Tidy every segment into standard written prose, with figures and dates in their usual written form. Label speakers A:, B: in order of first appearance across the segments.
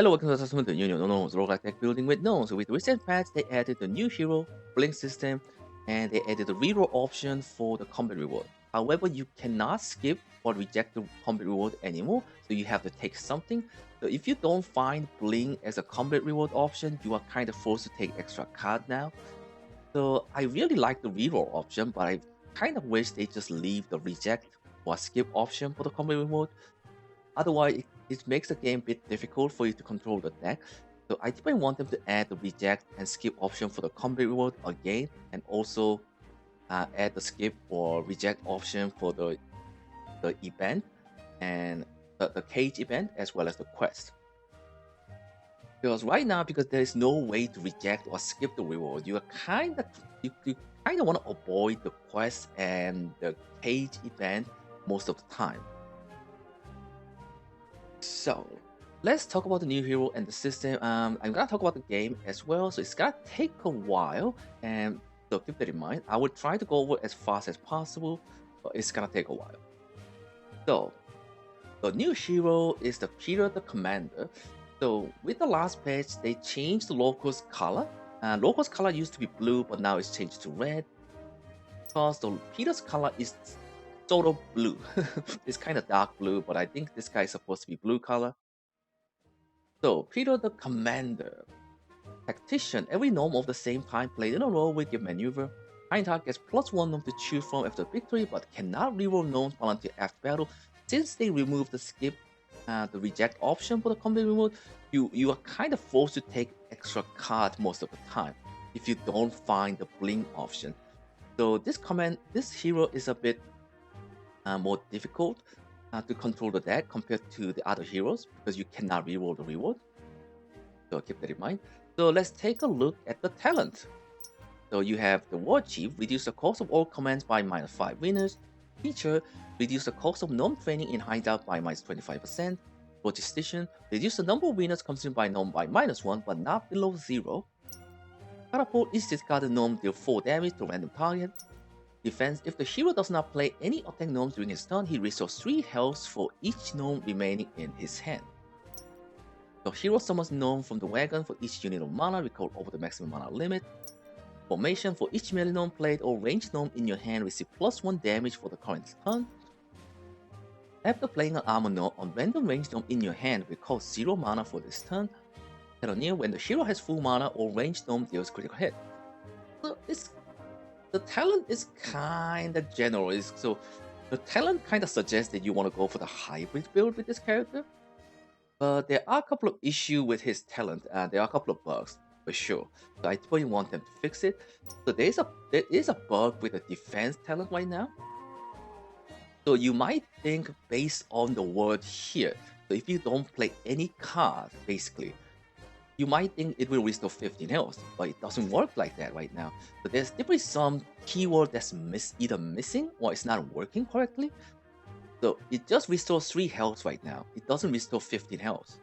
A: Hello, welcome to the new Gnomes Roguelike Deckbuilding with Gnomes. So with the recent patch, they added the new hero blink system, and they added the reroll option for the combat reward. However, you cannot skip or reject the combat reward anymore, so you have to take something. So if you don't find blink as a combat reward option, you are kind of forced to take extra card now. So I really like the reroll option, but I kind of wish they just leave the reject or skip option for the combat reward. Otherwise, it makes the game a bit difficult for you to control the deck. So I think I want them to add the reject and skip option for the combat reward again, and also add the skip or reject option for the event and the cage event as well as the quest. Because right now, because there is no way to reject or skip the reward, you kind of want to avoid the quest and the cage event most of the time. So let's talk about the new hero and the system. I'm gonna talk about the game as well, so it's gonna take a while, and so keep that in mind. I will try to go over as fast as possible, but it's gonna take a while. So the new hero is the Peter the Commander. So with the last patch, they changed the locals color. Locals color used to be blue, but now it's changed to red. Because the Peter's color is sort of blue. It's kind of dark blue, but I think this guy is supposed to be blue color. So, Peter the Commander. Tactician. Every gnome of the same kind played in a row will give maneuver. Hindhart gets +1 gnome to choose from after victory, but cannot reroll gnomes until after battle. Since they removed the skip, the reject option for the combat reward, you are kind of forced to take extra cards most of the time if you don't find the blink option. So this hero is a bit more difficult to control the deck compared to the other heroes because you cannot reroll the reward. So keep that in mind. So let's take a look at the talent. So you have the War Chief, reduce the cost of all commands by -5 wieners. Teacher, reduce the cost of gnome training in hideout by -25%. Logistician, reduce the number of wieners consumed by gnome by -1 but not below 0. Catapult, each discarded gnome deal 4 damage to random target. Defense, if the hero does not play any attack gnomes during his turn, he restores 3 health for each gnome remaining in his hand. The hero summons gnome from the wagon for each unit of mana recalled over the maximum mana limit. Formation, for each melee gnome played or ranged gnome in your hand receive +1 damage for the current turn. After playing an armor gnome on random ranged gnome in your hand recall 0 mana for this turn. Cannoneer, when the hero has full mana or ranged gnome deals critical hit. So the talent is kind of general. So the talent kind of suggests that you want to go for the hybrid build with this character. But there are a couple of issues with his talent. There are a couple of bugs for sure. So I definitely want them to fix it. So there is a bug with the defense talent right now. So you might think based on the word here. So if you don't play any card, basically, you might think it will restore 15 health, but it doesn't work like that right now. So there's definitely some keyword that's either missing or it's not working correctly. So it just restores 3 health right now. It doesn't restore 15 health.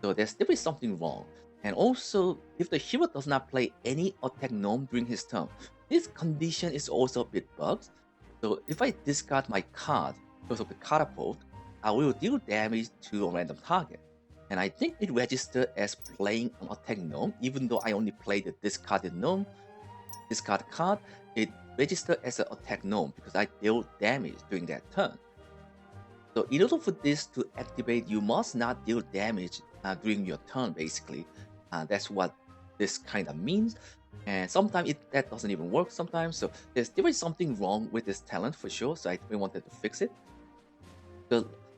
A: So there's definitely something wrong. And also, if the hero does not play any attack gnome during his turn, this condition is also a bit bugged. So if I discard my card because of the catapult, I will deal damage to a random target. And I think it registered as playing an attack gnome, even though I only played the discard card, it registered as an attack gnome because I dealt damage during that turn. So in order for this to activate, you must not deal damage during your turn, basically. That's what this kind of means. And sometimes that doesn't even work sometimes. So there's definitely something wrong with this talent for sure. So I really wanted to fix it.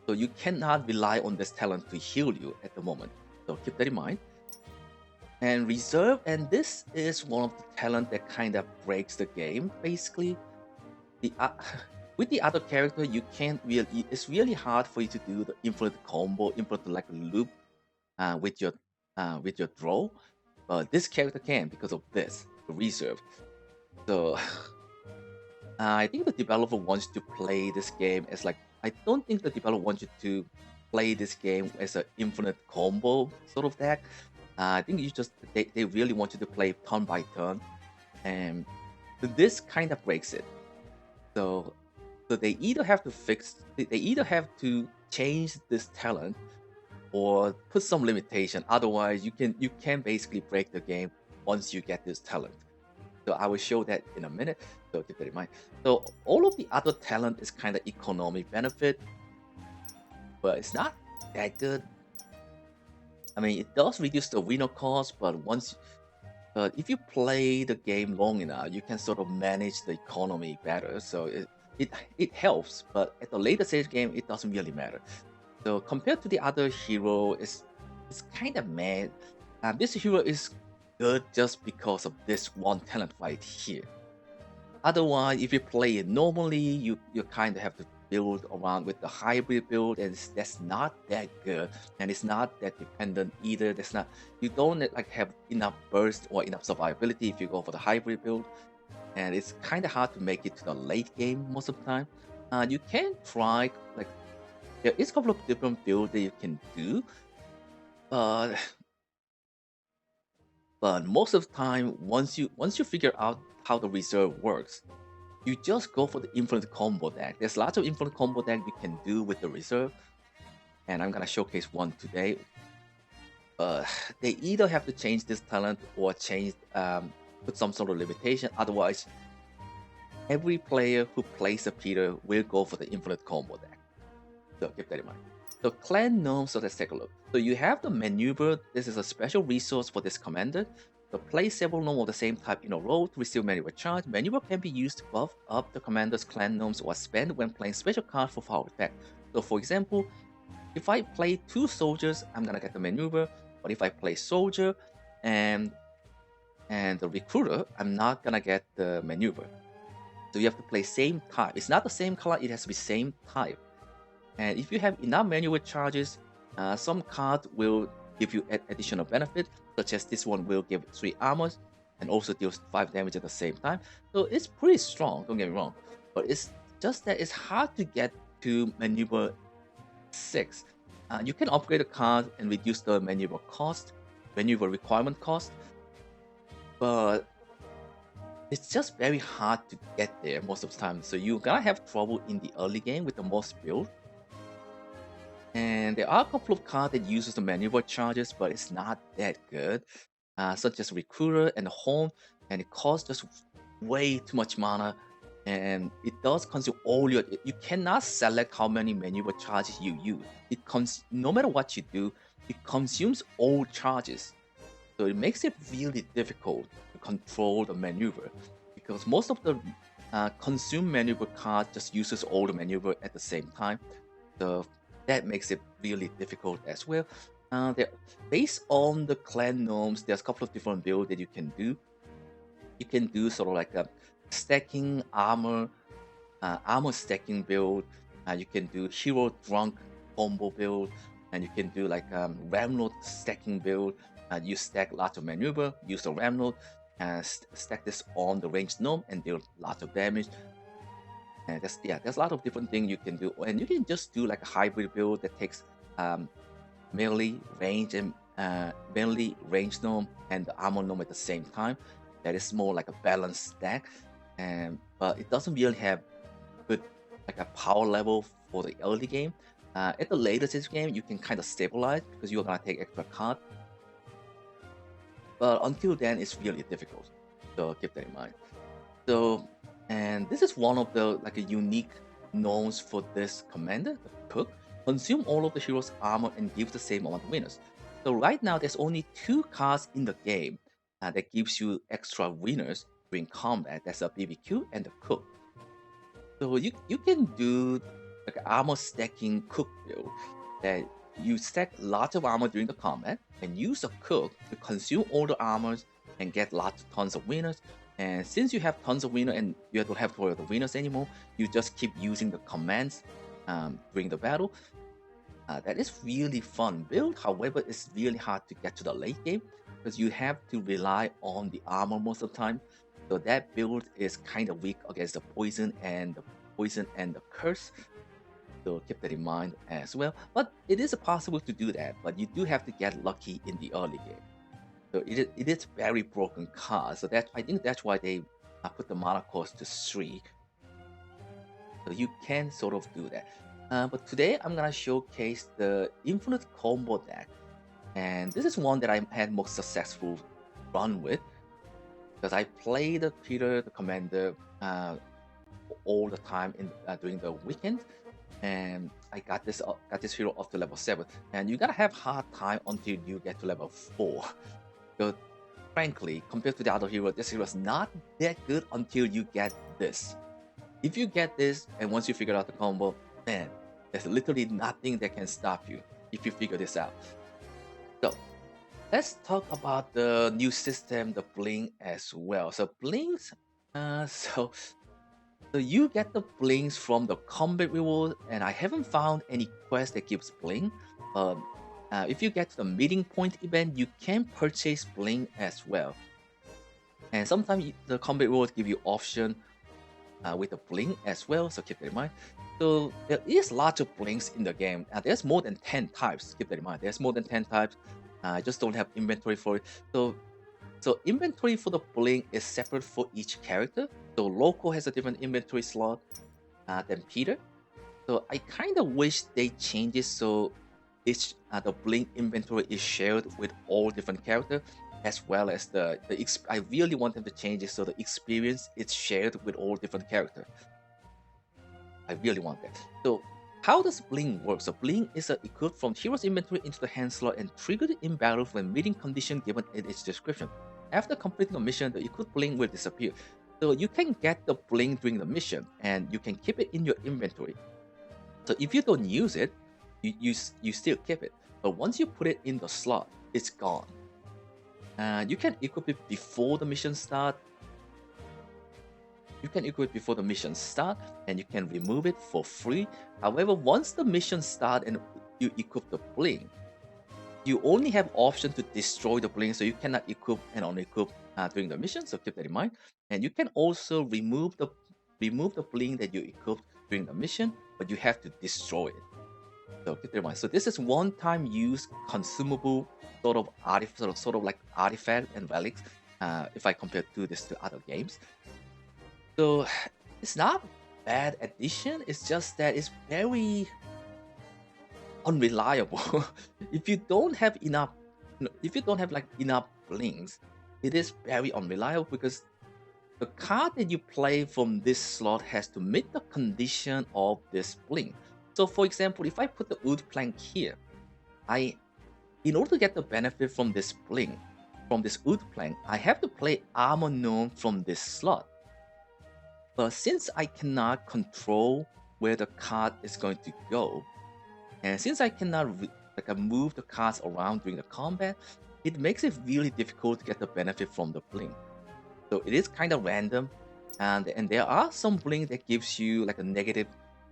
A: So you cannot rely on this talent to heal you at the moment. So keep that in mind. And reserve, and this is one of the talent that kind of breaks the game, basically. With the other character, you can't really. It's really hard for you to do the infinite combo, infinite like loop with your draw. But this character can because of this, the reserve. So I think the developer wants to play this game as like. I don't think the developer wants you to play this game as an infinite combo sort of deck. I think they really want you to play turn by turn, and this kind of breaks it. So they either have to change this talent or put some limitation. Otherwise, you can basically break the game once you get this talent. So I will show that in a minute. So keep that in mind. So all of the other talent is kind of economic benefit, but it's not that good. I mean, it does reduce the winner cost, but if you play the game long enough, you can sort of manage the economy better. So it helps, but at the later stage game, it doesn't really matter. So compared to the other hero, it's kind of mad. This hero is good just because of this one talent right here. Otherwise, if you play it normally, you kind of have to build around with the hybrid build, and that's not that good, and it's not that dependent either. That's not you don't like have enough burst or enough survivability if you go for the hybrid build, and it's kind of hard to make it to the late game most of the time. You can try like there is a couple of different builds that you can do, but most of the time, once you figure out how the reserve works, you just go for the infinite combo deck. There's lots of infinite combo deck you can do with the reserve, and I'm gonna showcase one today. They either have to change this talent or put some sort of limitation. Otherwise, every player who plays a Peter will go for the infinite combo deck. So keep that in mind. So clan gnomes, so let's take a look. So you have the maneuver. This is a special resource for this commander. So play several gnomes of the same type in a row to receive maneuver charge. Maneuver can be used to buff up the commander's clan gnomes or spend when playing special cards for power effect. So for example, if I play 2 soldiers, I'm gonna get the maneuver. But if I play soldier and the recruiter, I'm not gonna get the maneuver. So you have to play same type. It's not the same color, it has to be same type. And if you have enough maneuver charges, some cards will give you additional benefit, such as this one will give 3 armors and also deals 5 damage at the same time. So it's pretty strong, don't get me wrong. But it's just that it's hard to get to maneuver 6. You can upgrade the card and reduce the maneuver cost, maneuver requirement cost, but it's just very hard to get there most of the time. So you're gonna have trouble in the early game with the most build. And there are a couple of cards that uses the maneuver charges, but it's not that good, such as Recruiter and Home, and it costs just way too much mana, and it does consume all your. You cannot select how many maneuver charges you use. No matter what you do, it consumes all charges, so it makes it really difficult to control the maneuver, because most of the consume maneuver card just uses all the maneuver at the same time. So that makes it really difficult as well. Based on the clan gnomes, there's a couple of different builds that you can do. You can do sort of like a stacking armor stacking build. You can do hero drunk combo build, and you can do like ramrod stacking build. You stack lots of maneuver, use the ramrod, and stack this on the ranged gnome and deal lots of damage. And there's a lot of different things you can do, and you can just do like a hybrid build that takes melee, range, and melee, range gnome, and the armor gnome at the same time. That is more like a balanced stack, but it doesn't really have good like a power level for the early game. At the later stage game, you can kind of stabilize because you're gonna take extra card. But until then, it's really difficult. So keep that in mind. So. And this is one of the like a unique gnomes for this commander, the Cook. Consume all of the hero's armor and give the same amount of winners. So right now there's only 2 cards in the game that gives you extra winners during combat. That's a BBQ and the Cook. So you can do like armor stacking Cook build that you stack lots of armor during the combat and use the Cook to consume all the armors and get tons of winners. And since you have tons of winners and you don't have to worry about the winners anymore, you just keep using the commands during the battle. That is really fun build. However, it's really hard to get to the late game because you have to rely on the armor most of the time. So that build is kind of weak against the poison and the curse. So keep that in mind as well. But it is possible to do that, but you do have to get lucky in the early game. So it is very broken card. So I think that's why they put the mana cost to 3. So you can sort of do that. But today I'm gonna showcase the Infinite Combo deck, and this is one that I had most successful run with because I played the Peter the Commander all the time in during the weekend, and I got this hero up to level 7, and you gotta have hard time until you get to level 4. So frankly, compared to the other hero, this hero is not that good until you get this. If you get this, and once you figure out the combo, man, there's literally nothing that can stop you if you figure this out. So let's talk about the new system, the bling as well. So blings, so you get the blings from the combat reward, and I haven't found any quest that gives bling. If you get to the meeting point event, you can purchase bling as well. And sometimes the combat rewards give you option with the bling as well, so keep that in mind. So there is lots of blings in the game. There's more than 10 types, keep that in mind. There's more than 10 types. I just don't have inventory for it. So inventory for the bling is separate for each character. So Loco has a different inventory slot than Peter. So I kind of wish they change it so each the bling inventory is shared with all different characters, as well as I really want them to change it so the experience is shared with all different characters. I really want that. So how does bling work? So bling is equipped from hero's inventory into the hand slot and triggered in battle when meeting condition given in its description. After completing a mission, the equipped bling will disappear. So you can get the bling during the mission, and you can keep it in your inventory. So if you don't use it, you still keep it. But once you put it in the slot, it's gone. You can equip it before the mission start. You can equip it before the mission start, and you can remove it for free. However, once the mission start and you equip the bling, you only have option to destroy the bling, so you cannot equip and unequip during the mission. So keep that in mind. And you can also remove the bling that you equipped during the mission, but you have to destroy it. So keep that in mind. So this is one-time use consumable sort of like artifact and relics. If I compare this to other games. So it's not bad addition, it's just that it's very unreliable. If you don't have enough, if you don't have like enough blings, it is very unreliable because the card that you play from this slot has to meet the condition of this bling. So for example, if I put the wood plank here, in order to get the benefit from this bling, from this wood plank, I have to play armor gnome from this slot. But since I cannot control where the card is going to go, and since I cannot move the cards around during the combat, it makes it really difficult to get the benefit from the bling. So it is kind of random, and there are some bling that gives you like a negative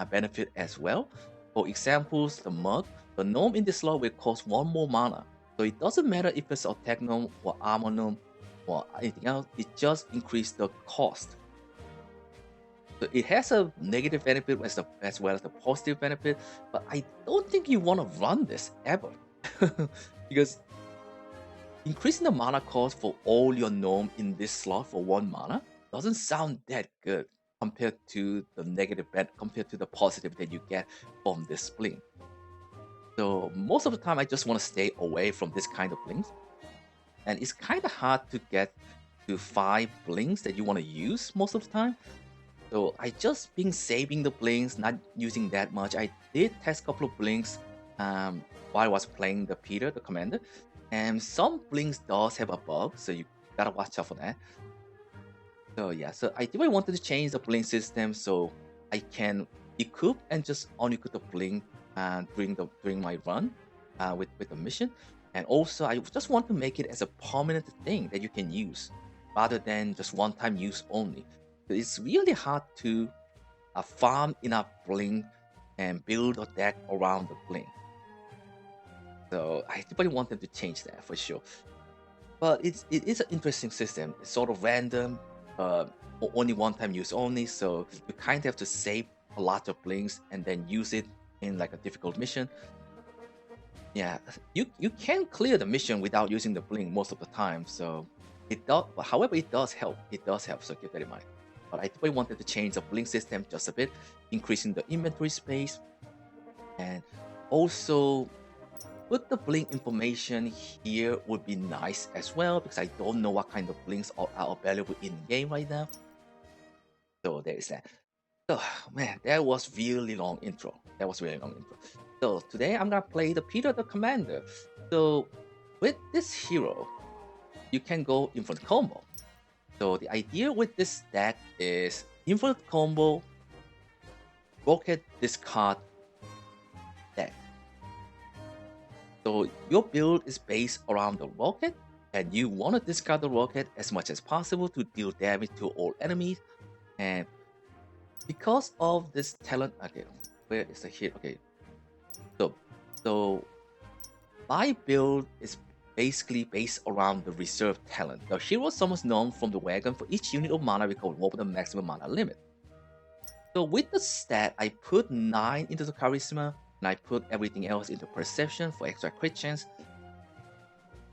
A: benefit as well. For examples, the mug, the gnome in this slot will cost 1 more mana. So it doesn't matter if it's attack gnome or armor gnome or anything else, it just increases the cost. So it has a negative benefit as well as the positive benefit, but I don't think you want to run this ever. Because increasing the mana cost for all your gnome in this slot for 1 mana doesn't sound that good compared to the positive that you get from this bling. So most of the time I just want to stay away from this kind of blings. And it's kind of hard to get to 5 blings that you want to use most of the time. So I just been saving the blings, not using that much. I did test a couple of blings while I was playing the Peter, the Commander. And some blings does have a bug, so you gotta watch out for that. So yeah, so I really wanted to change the bling system so I can equip and just unequip the bling during my run with the mission. And also I just want to make it as a permanent thing that you can use rather than just one-time use only. It's really hard to farm enough bling and build a deck around the bling. So I really want them to change that for sure. But it is an interesting system. It's sort of random, only one-time use only. So you kind of have to save a lot of blings and then use it in like a difficult mission. Yeah, you can clear the mission without using the bling most of the time. So it does. However, it does help. It does help. So keep that in mind. But I really wanted to change the bling system just a bit, increasing the inventory space And also put the blink information here would be nice as well, because I don't know what kind of blinks are available in game right now. So there is that. So man, that was really long intro. That was really long intro. So today I'm gonna play the Peter the Commander. So with this hero, you can go infinite combo. So the idea with this deck is infinite combo, rocket discard deck. So your build is based around the rocket, and you want to discard the rocket as much as possible to deal damage to all enemies. And because of this talent, okay, where is the hit? Okay, so my build is basically based around the reserve talent. The hero summons Gnome from the wagon for each unit of mana recovered over the maximum mana limit. So with the stat, I put 9 into the charisma, and I put everything else into perception for extra crit chance.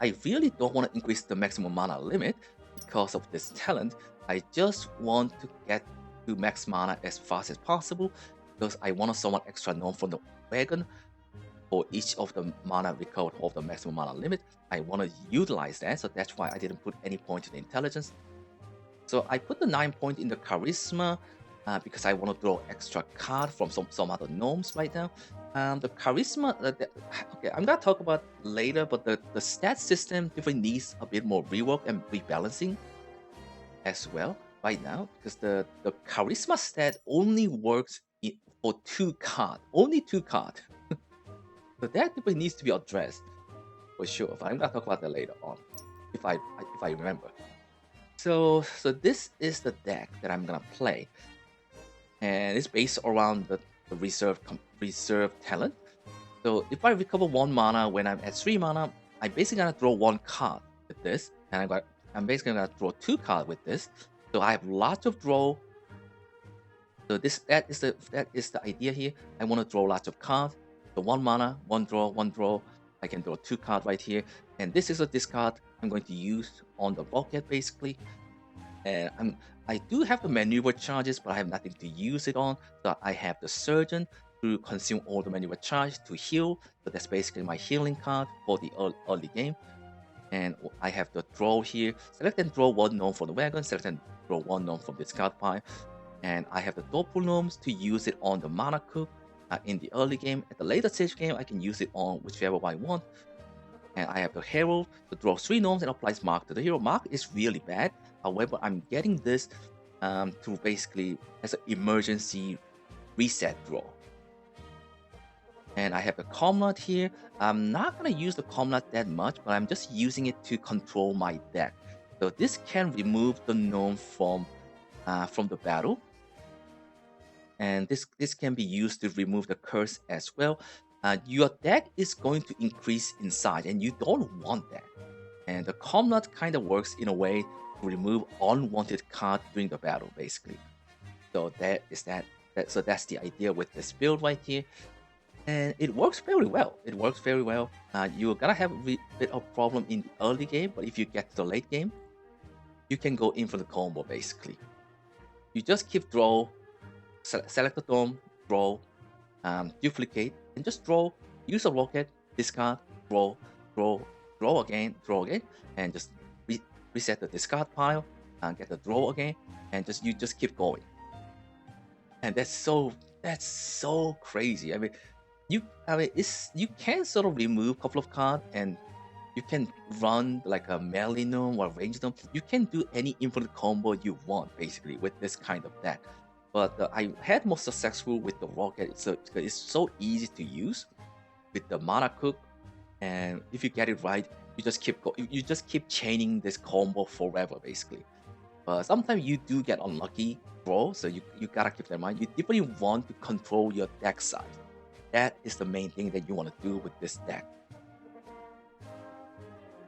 A: I really don't want to increase the maximum mana limit because of this talent. I just want to get to max mana as fast as possible, because I want to summon extra Gnome from the wagon for each of the mana recovered of the maximum mana limit. I want to utilize that, so that's why I didn't put any point in the intelligence. So I put the 9 point in the charisma because I want to draw extra card from some other gnomes right now. The charisma, okay, I'm gonna talk about later, but the stat system definitely needs a bit more rework and rebalancing as well right now, because the charisma stat only works for 2 card, only 2 card. So that definitely needs to be addressed for sure. But I'm gonna talk about that later on, if I remember. So this is the deck that I'm gonna play, and it's based around the reserve talent. So if I recover 1 mana when I'm at 3 mana, I'm basically gonna draw 1 card with this, and I'm basically gonna draw 2 cards with this. So I have lots of draw. So that is the idea here. I want to draw lots of cards. So 1 mana, 1 draw, 1 draw. I can draw 2 cards right here, and this is a discard I'm going to use on the rocket basically. And I do have the maneuver charges, but I have nothing to use it on. So I have the surgeon to consume all the maneuver charge to heal. So that's basically my healing card for the early game. And I have the draw here. Select and draw 1 gnome from the wagon. Select and draw 1 gnome from the discard pile. And I have the Doppel gnomes to use it on the mana cook in the early game. At the later stage game, I can use it on whichever I want. And I have the Herald to draw 3 gnomes and applies Mark to the hero. Mark is really bad. However, I'm getting this to basically as an emergency reset draw. And I have the comrade here. I'm not going to use the comrade that much, but I'm just using it to control my deck. So this can remove the gnome from the battle. And this can be used to remove the curse as well. Your deck is going to increase in size, and you don't want that. And the comrade kind of works in a way to remove unwanted card during the battle, basically. So so that's the idea with this build right here, and it works very well. It works very well. You're gonna have a bit of problem in the early game, but if you get to the late game, you can go in for the combo basically. You just keep draw. Select the dome, draw, duplicate, and just draw. Use a rocket, discard, draw, draw again, and just reset the discard pile and get the draw again, and you just keep going. And that's so crazy. I mean, you can sort of remove a couple of cards, and you can run like a melee gnome or range gnome. You can do any infinite combo you want basically with this kind of deck. But I had more successful with the rocket. It's so easy to use with the mana cook, and if you get it right, you just keep chaining this combo forever basically. But sometimes you do get unlucky draw, so you gotta keep that in mind. You definitely want to control your deck size. That is the main thing that you want to do with this deck.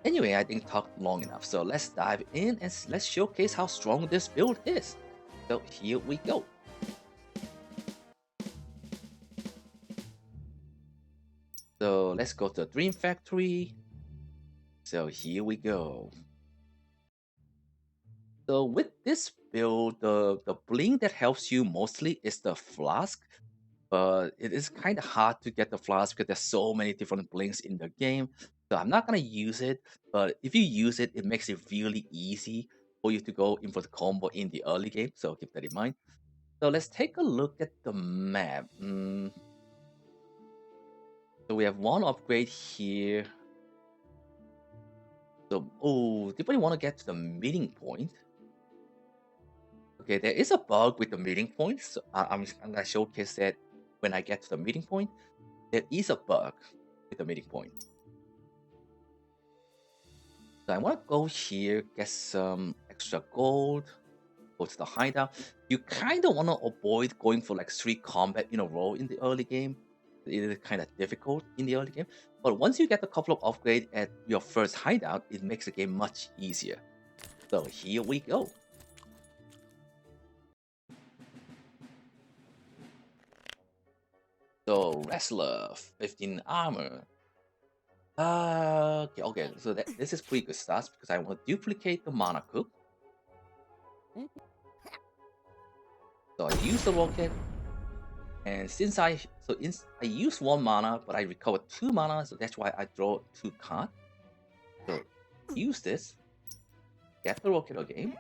A: Anyway, I think talked long enough, so let's dive in and let's showcase how strong this build is. So here we go. So let's go to the Dream Factory. So here we go. So with this build, the bling that helps you mostly is the flask. but it is kind of hard to get the flask because there's so many different blinks in the game. So I'm not gonna use it, but if you use it, it makes it really easy for you to go in for the combo in the early game. So keep that in mind. So let's take a look at the map. So we have one upgrade here. So, oh, anybody want to get to the meeting point? Okay, there is a bug with the meeting point. So I'm gonna showcase that when I get to the meeting point. There is a bug with the meeting point. So I want to go here, get some extra gold, go to the hideout. You kind of want to avoid going for like 3 combat in a row in the early game. It is kind of difficult in the early game. But once you get a couple of upgrades at your first hideout, it makes the game much easier. So here we go. So wrestler, 15 armor. Okay. So this is pretty good stats because I want to duplicate the mana cook. So I use the rocket, and since I use 1 mana, but I recover 2 mana, so that's why I draw 2 cards. So use this, get the rocket again,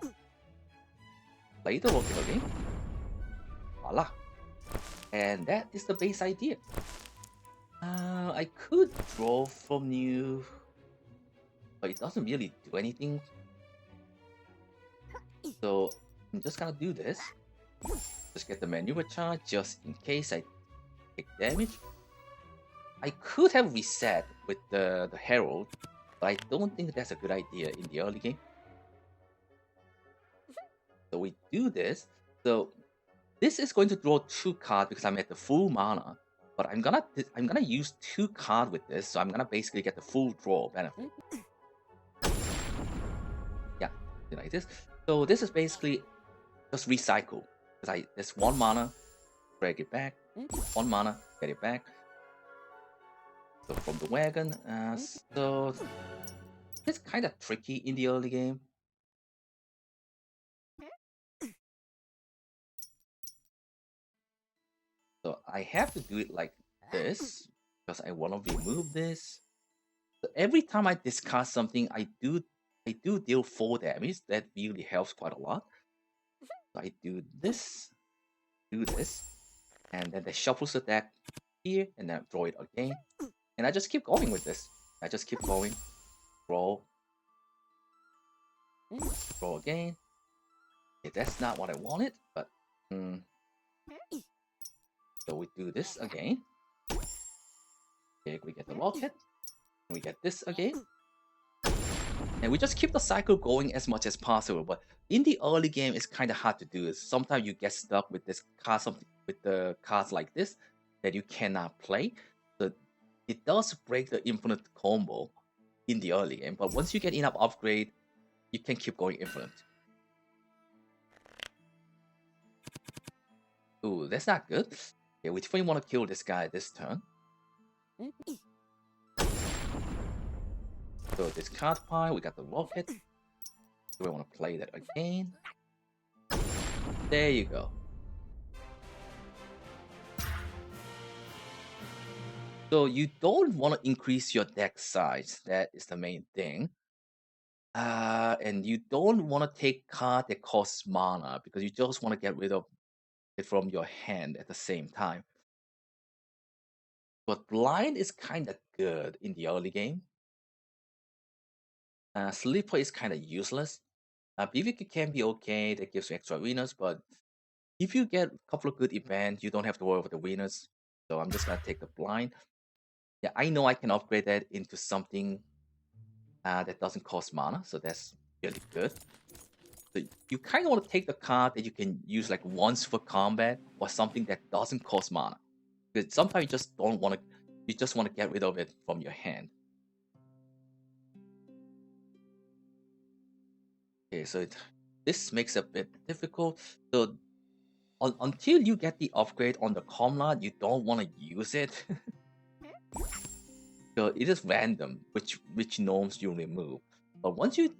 A: play the rocket again, voila, and that is the base idea. I could draw from you, but it doesn't really do anything. So I'm just gonna do this. Just get the maneuver charge just in case I take damage. I could have reset with the Herald, but I don't think that's a good idea in the early game. So we do this. So this is going to draw 2 cards because I'm at the full mana. But I'm gonna use 2 cards with this, so I'm gonna basically get the full draw benefit. Yeah, like this. So this is basically just recycle. Because there's 1 mana, drag it back. 1 mana, get it back. So from the wagon, so it's kind of tricky in the early game. So I have to do it like this because I want to remove this. So every time I discard something, I do deal 4 damage. That really helps quite a lot. So I do this, and then the shuffles the deck here, and then draw it again. And I just keep going with this. I just keep going. Draw. Draw again. Okay, that's not what I wanted, but so we do this again. Okay, we get the rocket. We get this again. And we just keep the cycle going as much as possible. But in the early game, it's kind of hard to do. Sometimes you get stuck with this card, with the cards like this that you cannot play. So it does break the infinite combo in the early game. But once you get enough upgrade, you can keep going infinite. Ooh, that's not good. Okay, we definitely want to kill this guy this turn. So this card pile, we got the rocket. Do we want to play that again? There you go. So you don't want to increase your deck size. That is the main thing. And you don't want to take card that costs mana because you just want to get rid of it from your hand at the same time. But blind is kind of good in the early game. Sleeper is kind of useless. BVK can be okay, that gives you extra wieners, but if you get a couple of good events, you don't have to worry about the wieners. So I'm just gonna take the blind. Yeah, I know I can upgrade that into something that doesn't cost mana, so that's really good. So you kind of want to take the card that you can use like once for combat or something that doesn't cost mana. Because sometimes you just don't want to, you just want to get rid of it from your hand. Okay, so this makes it a bit difficult. So until you get the upgrade on the comrade, you don't want to use it. So it is random which gnomes you remove. But once you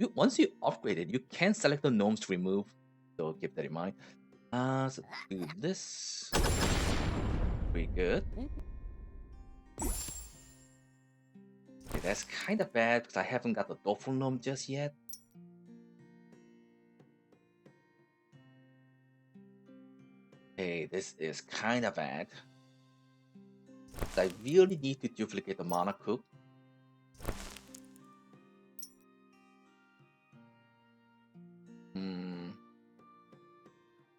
A: upgrade it, you can select the gnomes to remove. So keep that in mind. So do this. pretty good. Okay, that's kind of bad because I haven't got the Gnome just yet. Okay, this is kind of bad. I really need to duplicate the mana cook.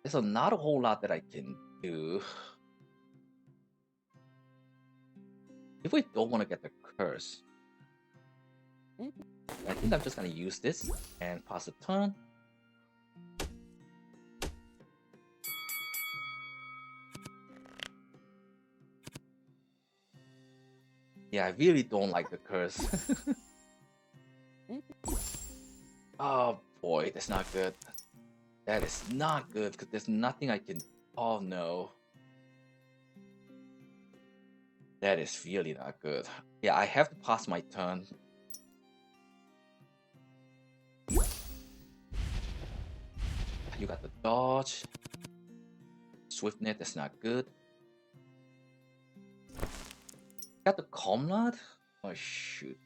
A: There's not a whole lot that I can do. If we don't want to get the curse, I think I'm just gonna use this and pass the turn. Yeah, I really don't like the curse. Oh boy, that's not good. That is not good because there's nothing I can. Oh no. That is really not good. Yeah, I have to pass my turn. You got the dodge. Swiftnet, that's not good. Got the comrade? Oh shoot.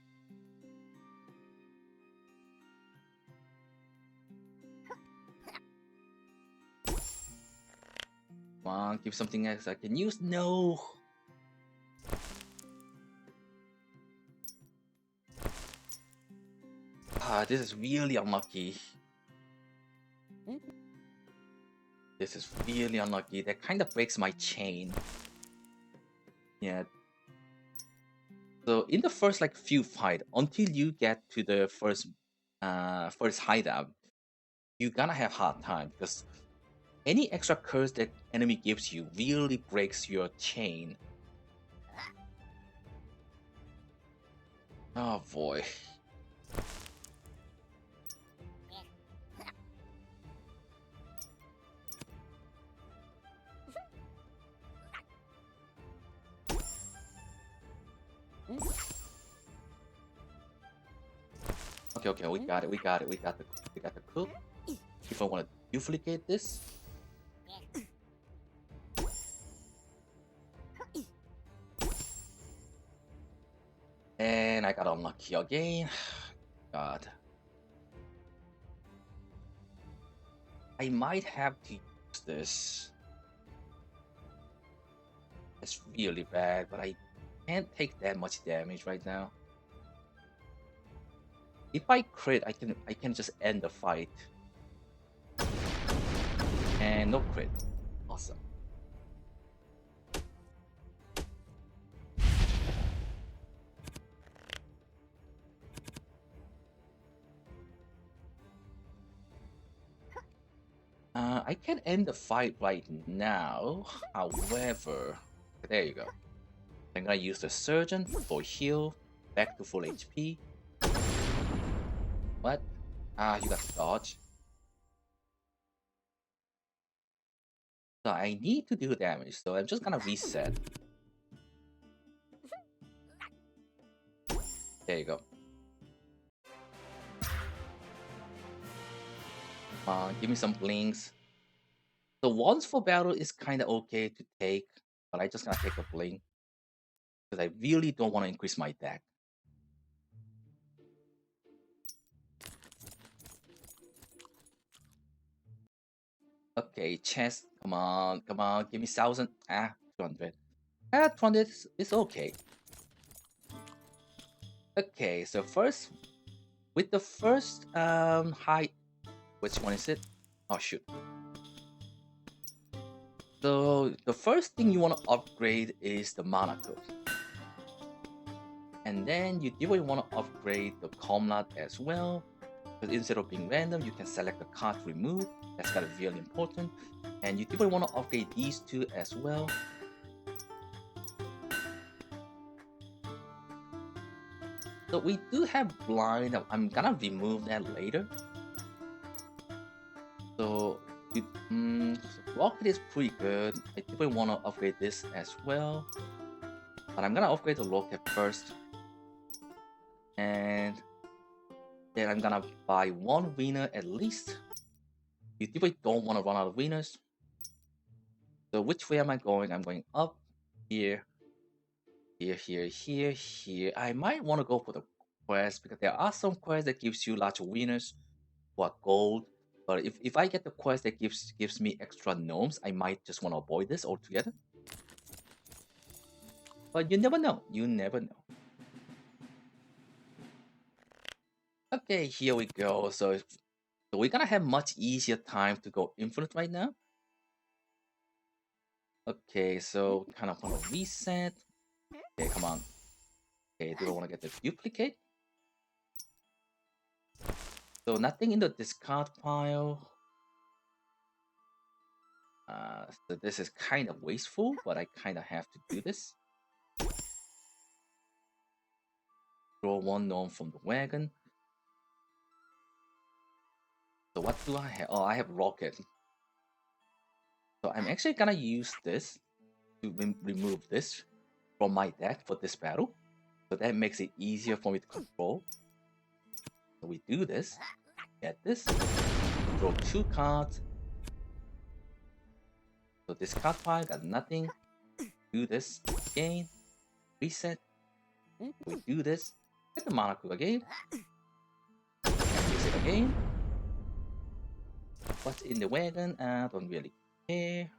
A: Come on, give something else I can use. No. This is really unlucky. This is really unlucky. That kind of breaks my chain. Yeah. So in the first few fight, until you get to the first hideout, you're gonna have hard time because any extra curse that enemy gives you really breaks your chain. Oh boy. Okay, we got it. We got the cook. If I want to duplicate this. And I got unlucky again. God. I might have to use this. It's really bad, but I can't take that much damage right now. If I crit, I can just end the fight. And no crit. Awesome. I can end the fight right now. However, there you go. I'm gonna use the surgeon for heal, back to full HP. What? You got the dodge. So I need to do damage, so I'm just gonna reset. There you go. Give me some blinks. The once for battle is kind of okay to take, but I just gonna take a blink because I really don't want to increase my deck. Okay, chest. Come on, give me 1,000. 200. 200 is okay. Okay, so first, with the first height, which one is it? Oh shoot. So the first thing you want to upgrade is the mana code. And then you do want to upgrade the comrade as well. Because instead of being random, you can select the card remove. That's kind of really important. And you do want to upgrade these two as well. So we do have blind. I'm gonna remove that later. So rocket is pretty good. I do want to upgrade this as well. But I'm gonna upgrade the rocket first. And then I'm gonna buy one wiener at least. You typically don't want to run out of wieners. So which way am I going? I'm going up. Here, here. I might want to go for the quest because there are some quests that gives you large wieners or gold. But if I get the quest that gives me extra gnomes, I might just want to avoid this altogether. But you never know. You never know. Okay, here we go. So we're gonna have much easier time to go infinite right now. Okay, so kind of want to reset. Okay, come on. Okay, do I want to get the duplicate? So nothing in the discard pile. So this is kind of wasteful, but I kind of have to do this. Draw one gnome from the wagon. So what do I have? Oh, I have rocket. So I'm actually gonna use this to remove this from my deck for this battle. So that makes it easier for me to control. So we do this, get this, draw 2 cards. So this card pile got nothing. Do this again, reset. We do this, get the mana cook again, and use it again. What's in the wagon? Don't really care.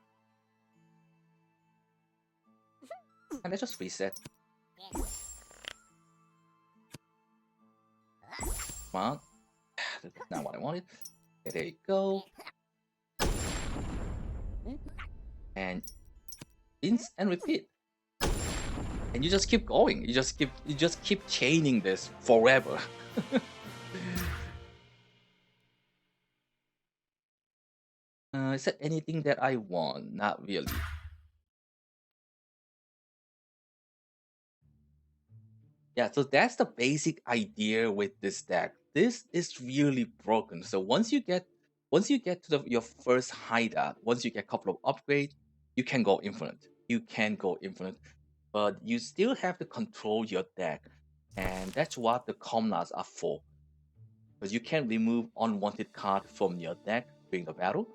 A: And let's just reset. Come on. That's not what I wanted. Okay, there you go. And rinse and repeat. And you just keep going. You just keep chaining this forever. Is there anything that I want? Not really. Yeah, so that's the basic idea with this deck. This is really broken. So once you get to your first hideout, once you get a couple of upgrades, you can go infinite. You can go infinite, but you still have to control your deck, and that's what the comrades are for. Because you can remove unwanted card from your deck during the battle,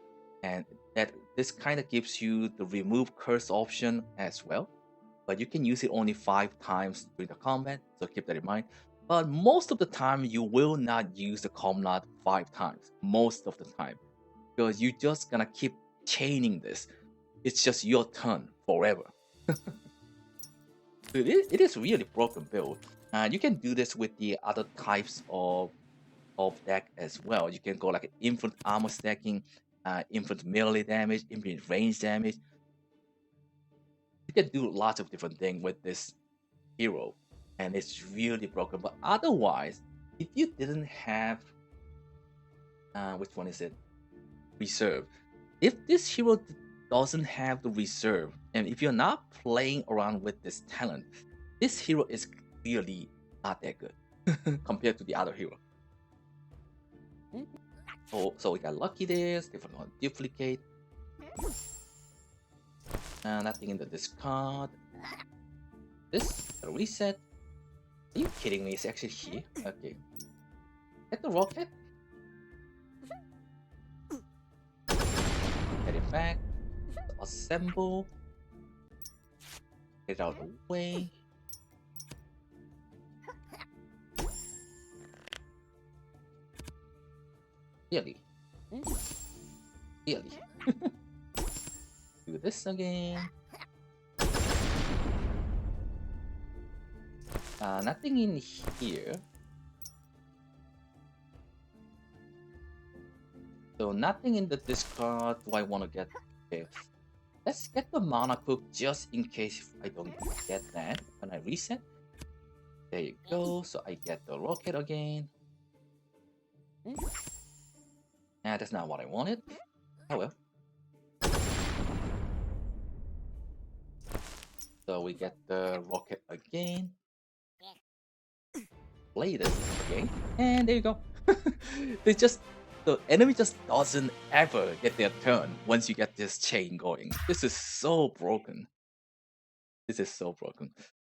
A: and that this kind of gives you the remove curse option as well. But you can use it only 5 times during the combat, so keep that in mind. But most of the time, you will not use the comrade 5 times. Most of the time, because you're just gonna keep chaining this. It's just your turn forever. It is really broken build. You can do this with the other types of deck as well. You can go like infinite armor stacking, infinite melee damage, infinite range damage. You can do lots of different things with this hero, and it's really broken. But otherwise, if you didn't have, which one is it? Reserve. If this hero doesn't have the reserve, and if you're not playing around with this talent, this hero is really not that good compared to the other hero. So we got lucky there, different one duplicate. Nothing in the discard. This reset. Are you kidding me? It's actually here. Okay. Get the rocket. Get it back. Assemble. Get it out of the way. Really? Really? Do this again. Nothing in here. So nothing in the discard. Do I want to get? Okay. Let's get the mana cook just in case I don't get that when I reset. There you go. So I get the rocket again. Nah, that's not what I wanted. Oh well. So we get the rocket again. Play this again. And there you go. The enemy just doesn't ever get their turn once you get this chain going. This is so broken. This is so broken.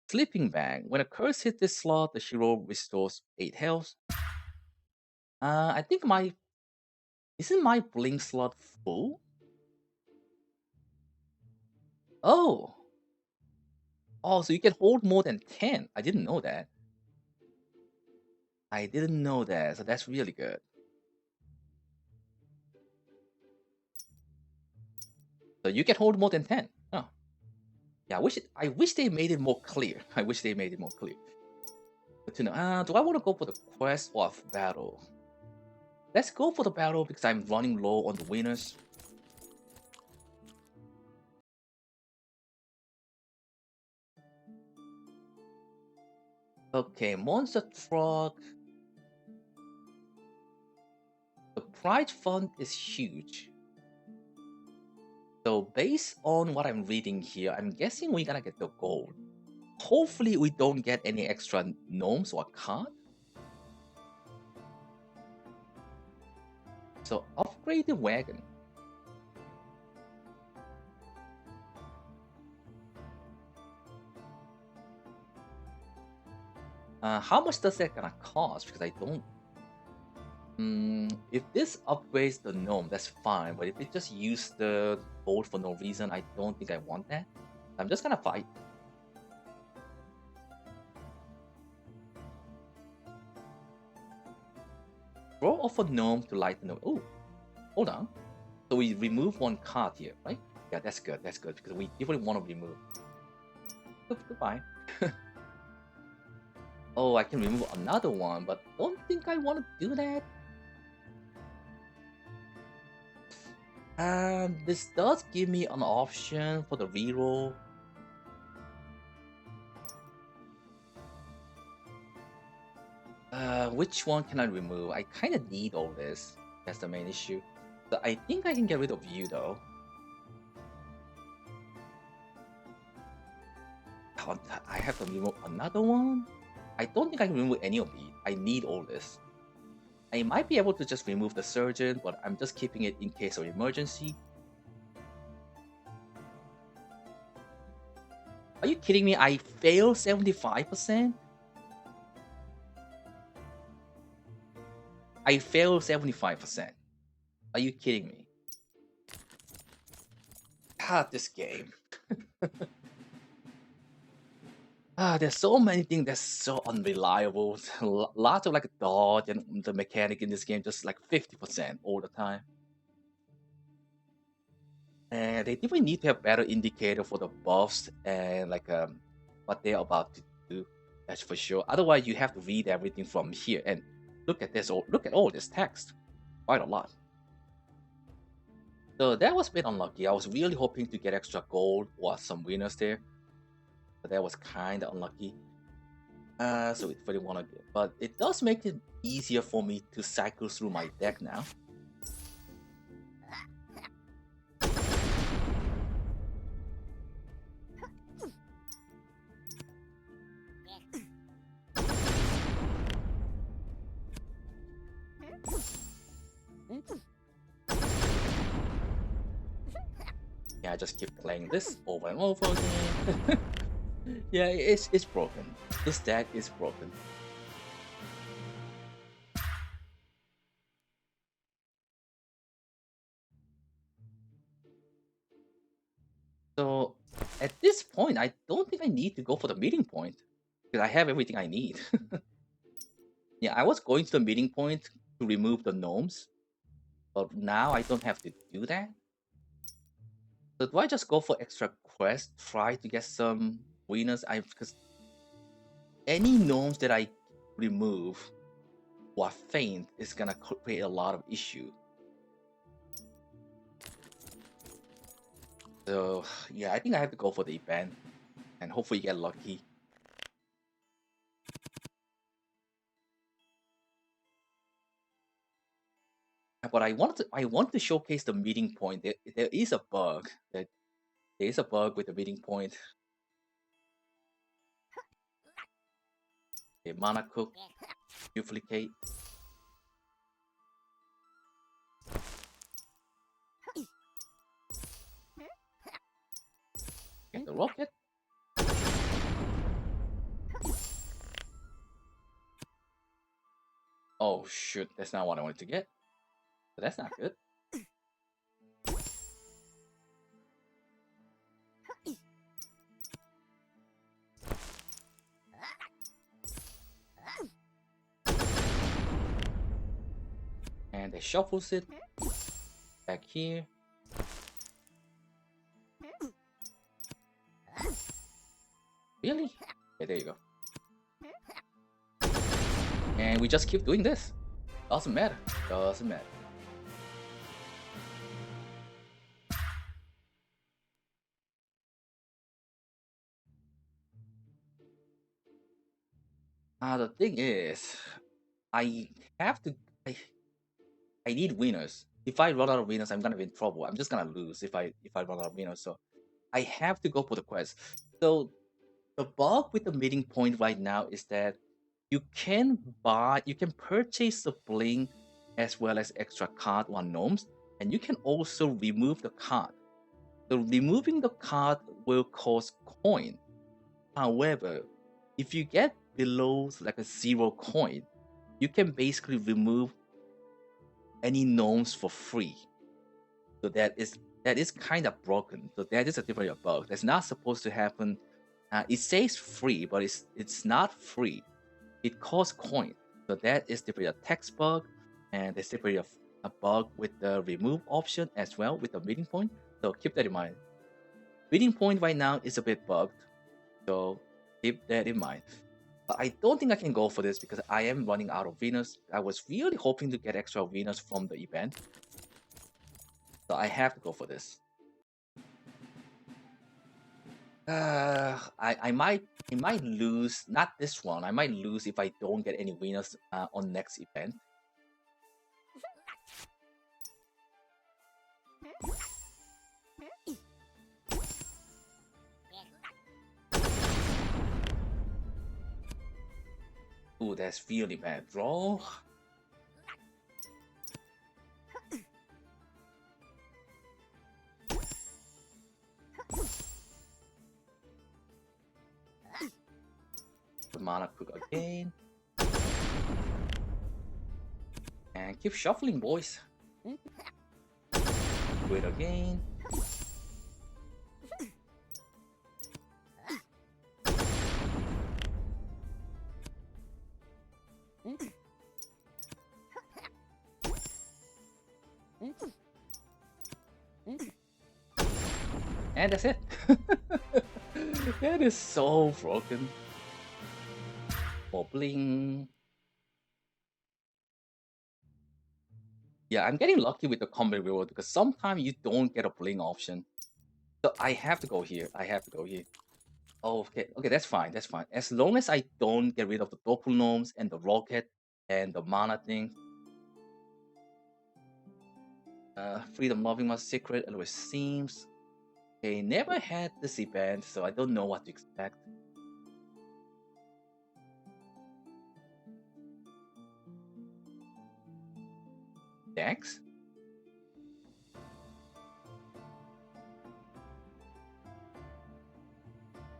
A: Sleeping Bag. When a curse hits this slot, the hero restores 8 health. I think isn't my blink slot full? Oh, Oh, so you can hold more than 10. I didn't know that. I didn't know that, so that's really good. So you can hold more than 10. Oh. Yeah, I wish they made it more clear. I wish they made it more clear. But you know, do I want to go for the quest or battle? Let's go for the battle because I'm running low on the wieners. Okay, monster truck. The prize fund is huge. So based on what I'm reading here, I'm guessing we're gonna get the gold. Hopefully we don't get any extra gnomes or card. So upgrade the wagon. How much does that gonna cost? Because I don't. If this upgrades the gnome, that's fine. But if it just use the gold for no reason, I don't think I want that. I'm just gonna fight. Throw off a gnome to light the gnome. Oh, hold on. So we remove one card here, right? Yeah, that's good. That's good because we definitely want to remove. Goodbye. Oh, I can remove another one, but don't think I want to do that. This does give me an option for the reroll. Which one can I remove? I kind of need all this. That's the main issue. So I think I can get rid of you though. Oh, I have to remove another one? I don't think I can remove any of these. I need all this. I might be able to just remove the surgeon, but I'm just keeping it in case of emergency. Are you kidding me? I failed 75%? I failed 75%. Are you kidding me? God, this game. There's so many things that's so unreliable. Lots of like dodge and the mechanic in this game just like 50% all the time. And they definitely need to have better indicator for the buffs and like what they're about to do. That's for sure. Otherwise, you have to read everything from here and look at this. Look at all this text. Quite a lot. So that was a bit unlucky. I was really hoping to get extra gold or some winners there, but that was kind of unlucky. So we really want to get, but it does make it easier for me to cycle through my deck now. Yeah, I just keep playing this over and over again. Yeah, it's broken. This deck is broken. So at this point, I don't think I need to go for the meeting point because I have everything I need. Yeah, I was going to the meeting point to remove the gnomes, but now I don't have to do that. So do I just go for extra quest, try to get some winners? Because any gnomes that I remove or faint is gonna create a lot of issue. So yeah, I think I have to go for the event and hopefully get lucky. But I want to showcase the meeting point. There is a bug. There is a bug with the meeting point. A mana cook, duplicate. Get the rocket. Oh shoot, that's not what I wanted to get. But that's not good. And they shuffles it back here. Really? Okay, there you go. And we just keep doing this. Doesn't matter. Doesn't matter. The thing is, I have to. I need wieners. If I run out of wieners, I'm gonna be in trouble. I'm just gonna lose if I run out of wieners. So I have to go for the quest. So the bug with the meeting point right now is that you can purchase the bling as well as extra card on gnomes, and you can also remove the card. So removing the card will cost coin. However, if you get below like a 0 coin, you can basically remove any gnomes for free. So that is kind of broken. So that is a different bug. That's not supposed to happen. It says free, but it's not free. It costs coin. So that is definitely a text bug, and there's definitely a bug with the remove option as well with the meeting point. So keep that in mind. Meeting point right now is a bit bugged, so keep that in mind. But I don't think I can go for this because I am running out of wieners. I was really hoping to get extra wieners from the event, so I have to go for this. I might lose, not this one. I might lose if I don't get any wieners on next event. Ooh, that's really bad draw. The mana cook again. And keep shuffling, boys. Do it again. And that's it. That is so broken. More bling. Yeah, I'm getting lucky with the combat reward because sometimes you don't get a bling option. So I have to go here. I have to go here. Okay, okay, that's fine. That's fine. As long as I don't get rid of the Doppel Gnomes and the rocket and the mana thing. Freedom Loving My Secret, it seems. Okay, never had this event, so I don't know what to expect. Dex?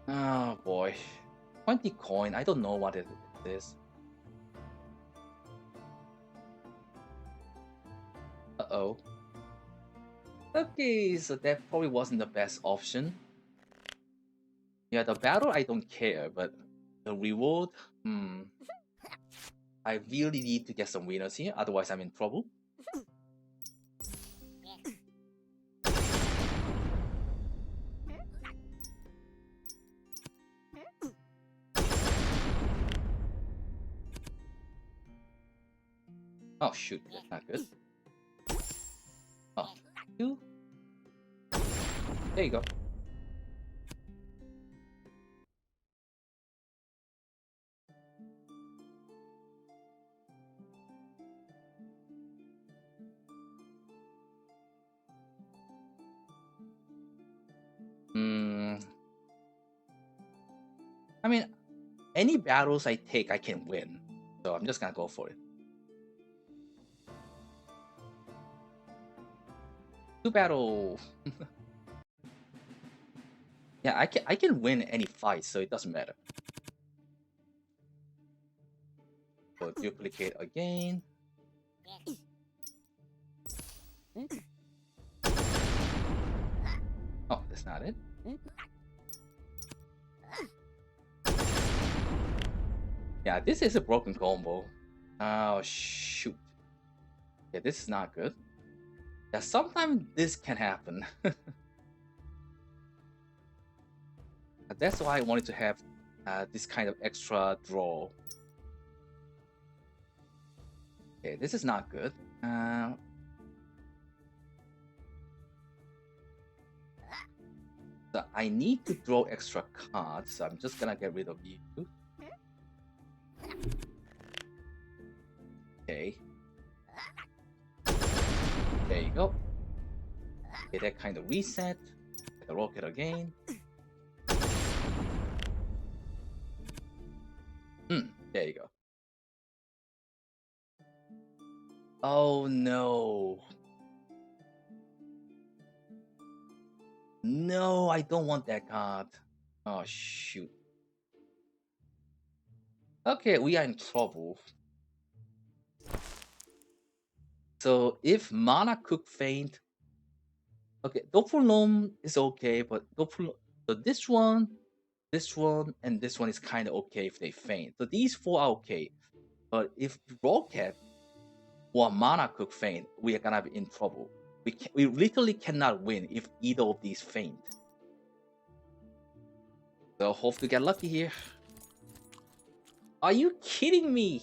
A: Oh boy. 20 coin, I don't know what it is. Uh-oh. Okay, so that probably wasn't the best option. Yeah, the battle I don't care, but the reward, I really need to get some winners here, otherwise I'm in trouble. Oh shoot, that's not good. Oh, 2. There you go. I mean, any battles I take, I can win. So I'm just gonna go for it. 2 battle. Yeah, I can win any fight, so it doesn't matter. So duplicate again. Oh, that's not it. Yeah, this is a broken combo. Oh shoot. Yeah, this is not good. Yeah, sometimes this can happen. That's why I wanted to have this kind of extra draw. Okay, this is not good. So I need to draw extra cards, so I'm just gonna get rid of you. Okay. There you go. Okay, that kind of reset. Get the rocket again. There you go. Oh no. No, I don't want that card. Oh shoot. Okay, we are in trouble. So if Mana Cook Faint, okay, Doppelgnome is okay, but so this one, and this one is kind of okay if they faint. So these four are okay, but if Rocket or Mana Cook faint, we are gonna be in trouble. We literally cannot win if either of these faint. So hope to get lucky here. Are you kidding me?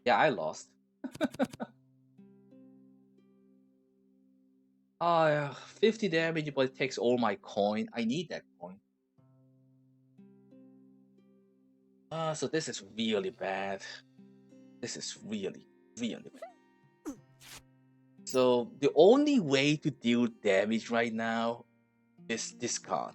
A: Yeah, I lost. 50 damage, but it takes all my coin. I need that coin. So this is really bad. This is really, really bad. So the only way to deal damage right now is this card.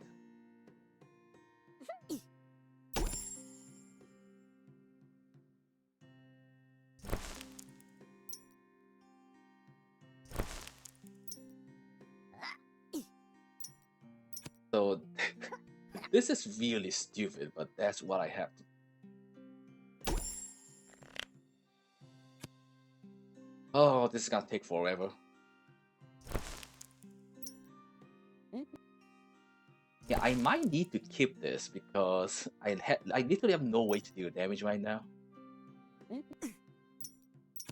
A: So this is really stupid, but that's what I have to. Oh, this is gonna take forever. Yeah, I might need to keep this because I literally have no way to deal damage right now.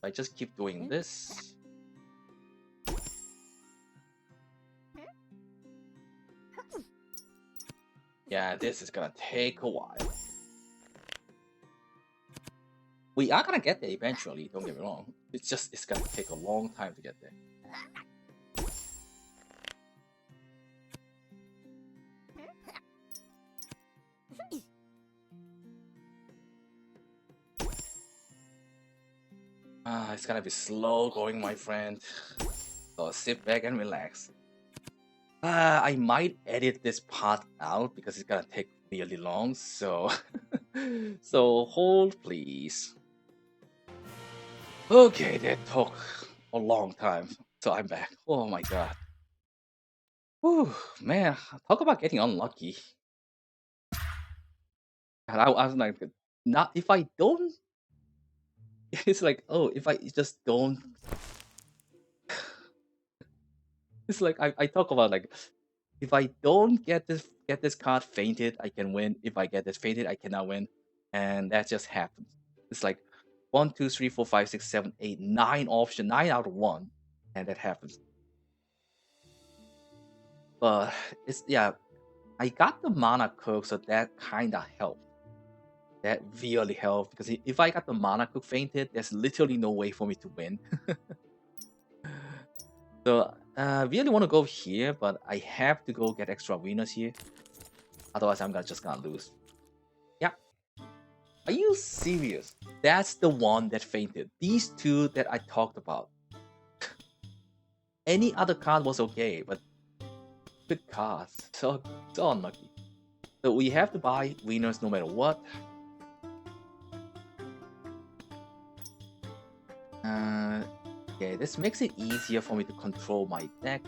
A: I just keep doing this. Yeah, this is gonna take a while. We are gonna get there eventually, don't get me wrong. It's gonna take a long time to get there. It's gonna be slow going, my friend. So sit back and relax. I might edit this part out because it's gonna take really long, so so hold please. Okay, that took a long time. So I'm back. Oh my god. Whew, man, talk about getting unlucky. And I was like, not if I don't. It's like, oh, if I just don't. It's like I talk about like, if I don't get this card fainted, I can win. If I get this fainted, I cannot win, and that just happens. It's like 1, 2, 3, 4, 5, 6, 7, 8, 9 option, 9 out of 1, and that happens. But it's yeah, I got the mana cook, so that kind of helped. That really helped because if I got the mana cook fainted, there's literally no way for me to win. So I really want to go here, but I have to go get extra wieners here. Otherwise, I'm just gonna lose. Yeah. Are you serious? That's the one that fainted. These two that I talked about. Any other card was okay, but good cards. So unlucky. So we have to buy wieners no matter what. Okay, this makes it easier for me to control my deck.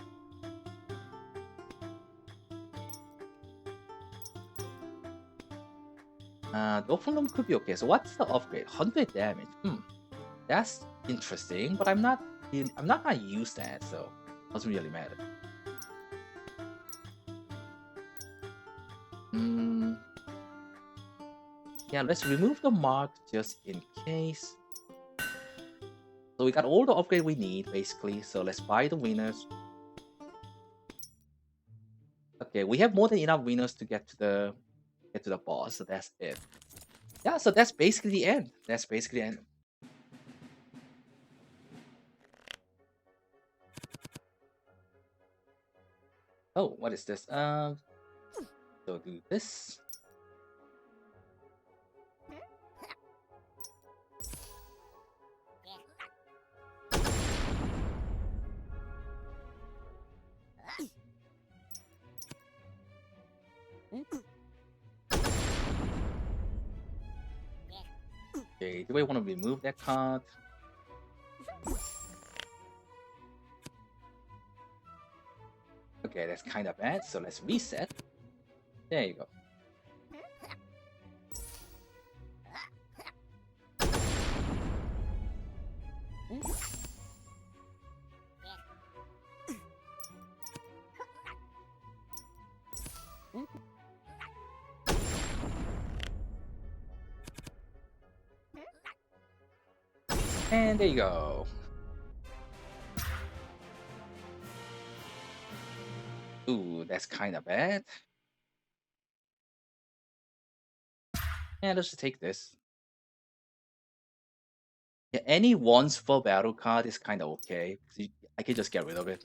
A: Doppelgnome could be okay. So what's the upgrade? 100 damage. That's interesting, but I'm not gonna use that, so it doesn't really matter. yeah, let's remove the mark just in case. So we got all the upgrade we need basically. So let's buy the wieners. Okay, we have more than enough wieners to get to the boss. So that's it. Yeah, so that's basically the end. That's basically the end. Oh, what is this? So do this. Okay, do we want to remove that card? Okay, that's kind of bad. So let's reset. There you go. And there you go. Ooh, that's kind of bad. And let's just take this. Yeah, any once for battle card is kind of okay. I can just get rid of it.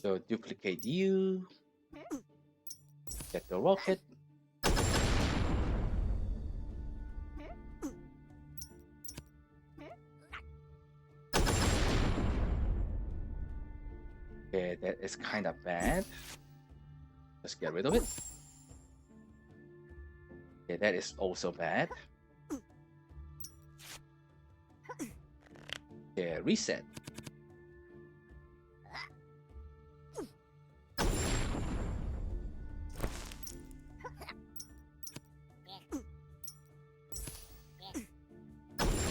A: So duplicate you. Get the rocket. Okay, that is kind of bad. Let's get rid of it. Okay, that is also bad. Okay, reset.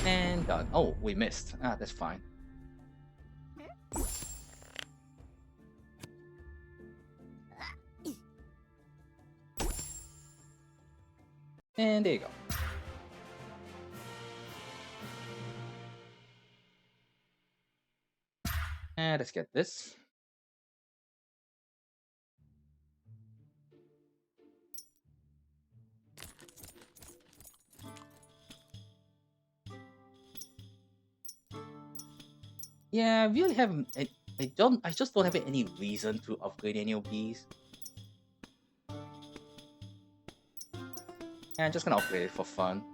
A: And done. Oh, we missed. Ah, that's fine. And there you go. And let's get this. Yeah, I really haven't. I just don't have any reason to upgrade any of these. And I'm just gonna upgrade it for fun.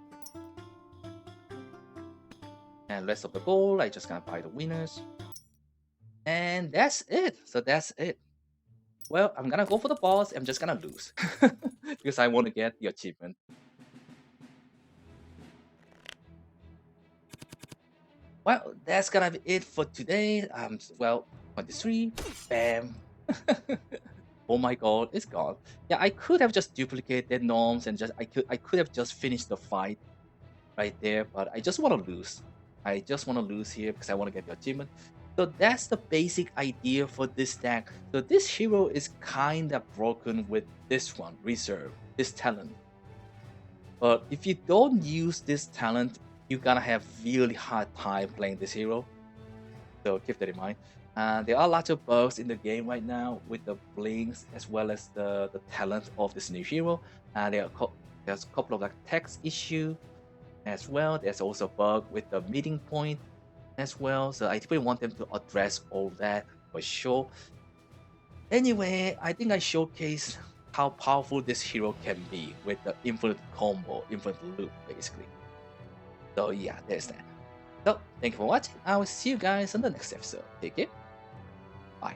A: And rest of the goal, I just gonna buy the wieners. And that's it. So that's it. Well, I'm gonna go for the boss. I'm just gonna lose because I want to get the achievement. Well, that's gonna be it for today. Well, 23. Bam. Oh my god, it's gone. Yeah, I could have just duplicated gnomes and I could have just finished the fight right there, but I just want to lose. I just want to lose here because I want to get the achievement. So that's the basic idea for this deck. So this hero is kind of broken with this one, reserve, this talent. But if you don't use this talent, you're gonna have really hard time playing this hero. So keep that in mind. There are lots of bugs in the game right now with the blinks as well as the talent of this new hero. There's a couple of like text issue as well. There's also a bug with the meeting point as well. So I really want them to address all that for sure. Anyway, I think I showcased how powerful this hero can be with the infinite combo, infinite loop basically. So yeah, there's that. So thank you for watching. I will see you guys on the next episode. Take care. Bye.